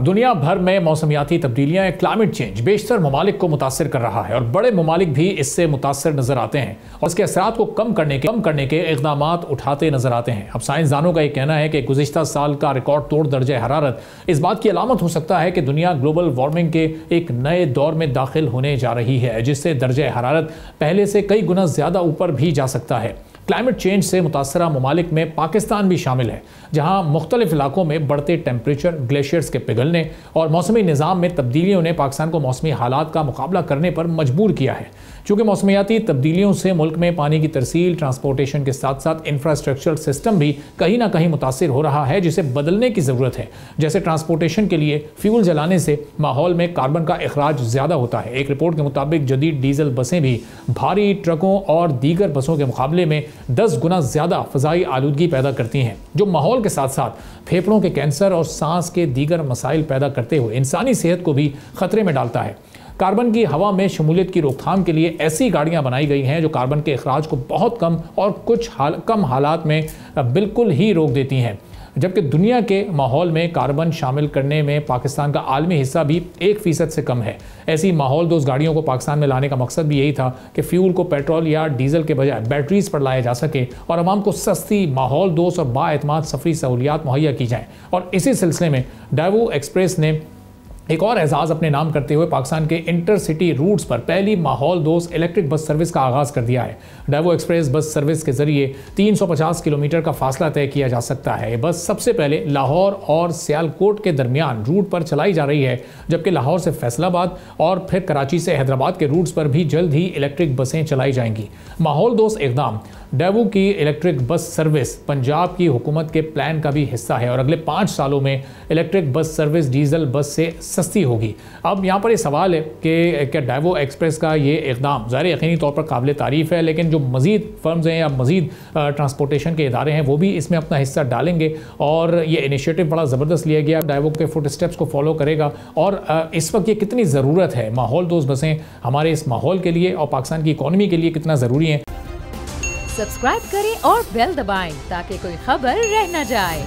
दुनिया भर में मौसमियाती तब्दीलियां क्लाइमेट चेंज बेशतर ममालिक को मुतासर कर रहा है और बड़े ममालिक भी इससे मुतासर नजर आते हैं और इसके असरात को कम करने के इक़दाम उठाते नजर आते हैं। अब साइंसदानों का यह कहना है कि गुज़िश्ता साल का रिकॉर्ड तोड़ दर्जा हरारत इस बात की अलामत हो सकता है कि दुनिया ग्लोबल वार्मिंग के एक नए दौर में दाखिल होने जा रही है, जिससे दर्जा हरारत पहले से कई गुना ज़्यादा ऊपर भी जा सकता है। क्लाइमेट चेंज से मुतासरा ममालिक में पाकिस्तान भी शामिल है, जहां मुख्तलिफ इलाकों में बढ़ते टेम्परेचर, ग्लेशियर्स के पिघलने और मौसमी निज़ाम में तब्दीलियों ने पाकिस्तान को मौसमी हालात का मुकाबला करने पर मजबूर किया है। चूँकि मौसमियाती तब्दीलियों से मुल्क में पानी की तरसील, ट्रांसपोर्टेशन के साथ साथ इंफ्रास्ट्रक्चर सिस्टम भी कहीं ना कहीं मुतासिर हो रहा है, जिसे बदलने की ज़रूरत है। जैसे ट्रांसपोर्टेशन के लिए फ्यूल जलाने से माहौल में कार्बन का अखराज ज़्यादा होता है। एक रिपोर्ट के मुताबिक जदीद डीजल बसें भी भारी ट्रकों और दीगर बसों के मुकाबले में 10 गुना ज़्यादा फ़ज़ाई आलूदगी पैदा करती हैं, जो माहौल के साथ साथ फेफड़ों के कैंसर और सांस के दीगर मसाइल पैदा करते हुए इंसानी सेहत को भी खतरे में डालता है। कार्बन की हवा में शमूलियत की रोकथाम के लिए ऐसी गाड़ियां बनाई गई हैं जो कार्बन के अखराज को बहुत कम और कुछ कम हालात में बिल्कुल ही रोक देती हैं, जबकि दुनिया के माहौल में कार्बन शामिल करने में पाकिस्तान का आलमी हिस्सा भी 1% से कम है। ऐसी माहौल दोस्त गाड़ियों को पाकिस्तान में लाने का मकसद भी यही था कि फ्यूल को पेट्रोल या डीजल के बजाय बैटरीज पर लाया जा सके और आवाम को सस्ती, माहौल दोस्त और बाएतमाद सफरी सहूलियात मुहैया की जाएँ। और इसी सिलसिले में डावो एक्सप्रेस ने एक और एजाज़ अपने नाम करते हुए पाकिस्तान के इंटरसिटी रूट्स पर पहली माहौल दोस्त इलेक्ट्रिक बस सर्विस का आगाज़ कर दिया है। डावो एक्सप्रेस बस सर्विस के जरिए 350 किलोमीटर का फासला तय किया जा सकता है। ये बस सबसे पहले लाहौर और सियालकोट के दरमियान रूट पर चलाई जा रही है, जबकि लाहौर से फैसलाबाद और फिर कराची से हैदराबाद के रूट्स पर भी जल्द ही इलेक्ट्रिक बसें चलाई जाएंगी। माहौल दोस्त इक़दाम डावो की इलेक्ट्रिक बस सर्विस पंजाब की हुकूमत के प्लान का भी हिस्सा है और अगले 5 सालों में इलेक्ट्रिक बस सर्विस डीजल बस से सस्ती होगी। अब यहाँ पर ये सवाल है कि क्या डावो एक्सप्रेस का ये इक़दाम ज़ाहिर यकीनी तौर पर काबिल तारीफ़ है, लेकिन जो मज़ीद फर्म्स हैं या मज़ीद ट्रांसपोर्टेशन के इदारे हैं वो भी इसमें अपना हिस्सा डालेंगे और ये इनिशिएटिव बड़ा ज़बरदस्त लिया गया, डावो के फुट स्टेप्स को फॉलो करेगा। और इस वक्त ये कितनी ज़रूरत है, माहौल दोस्त बसें हमारे इस माहौल के लिए और पाकिस्तान की इकॉनमी के लिए कितना ज़रूरी हैं। सब्सक्राइब करें और बेल दबाएं ताकि कोई खबर रह न जाए।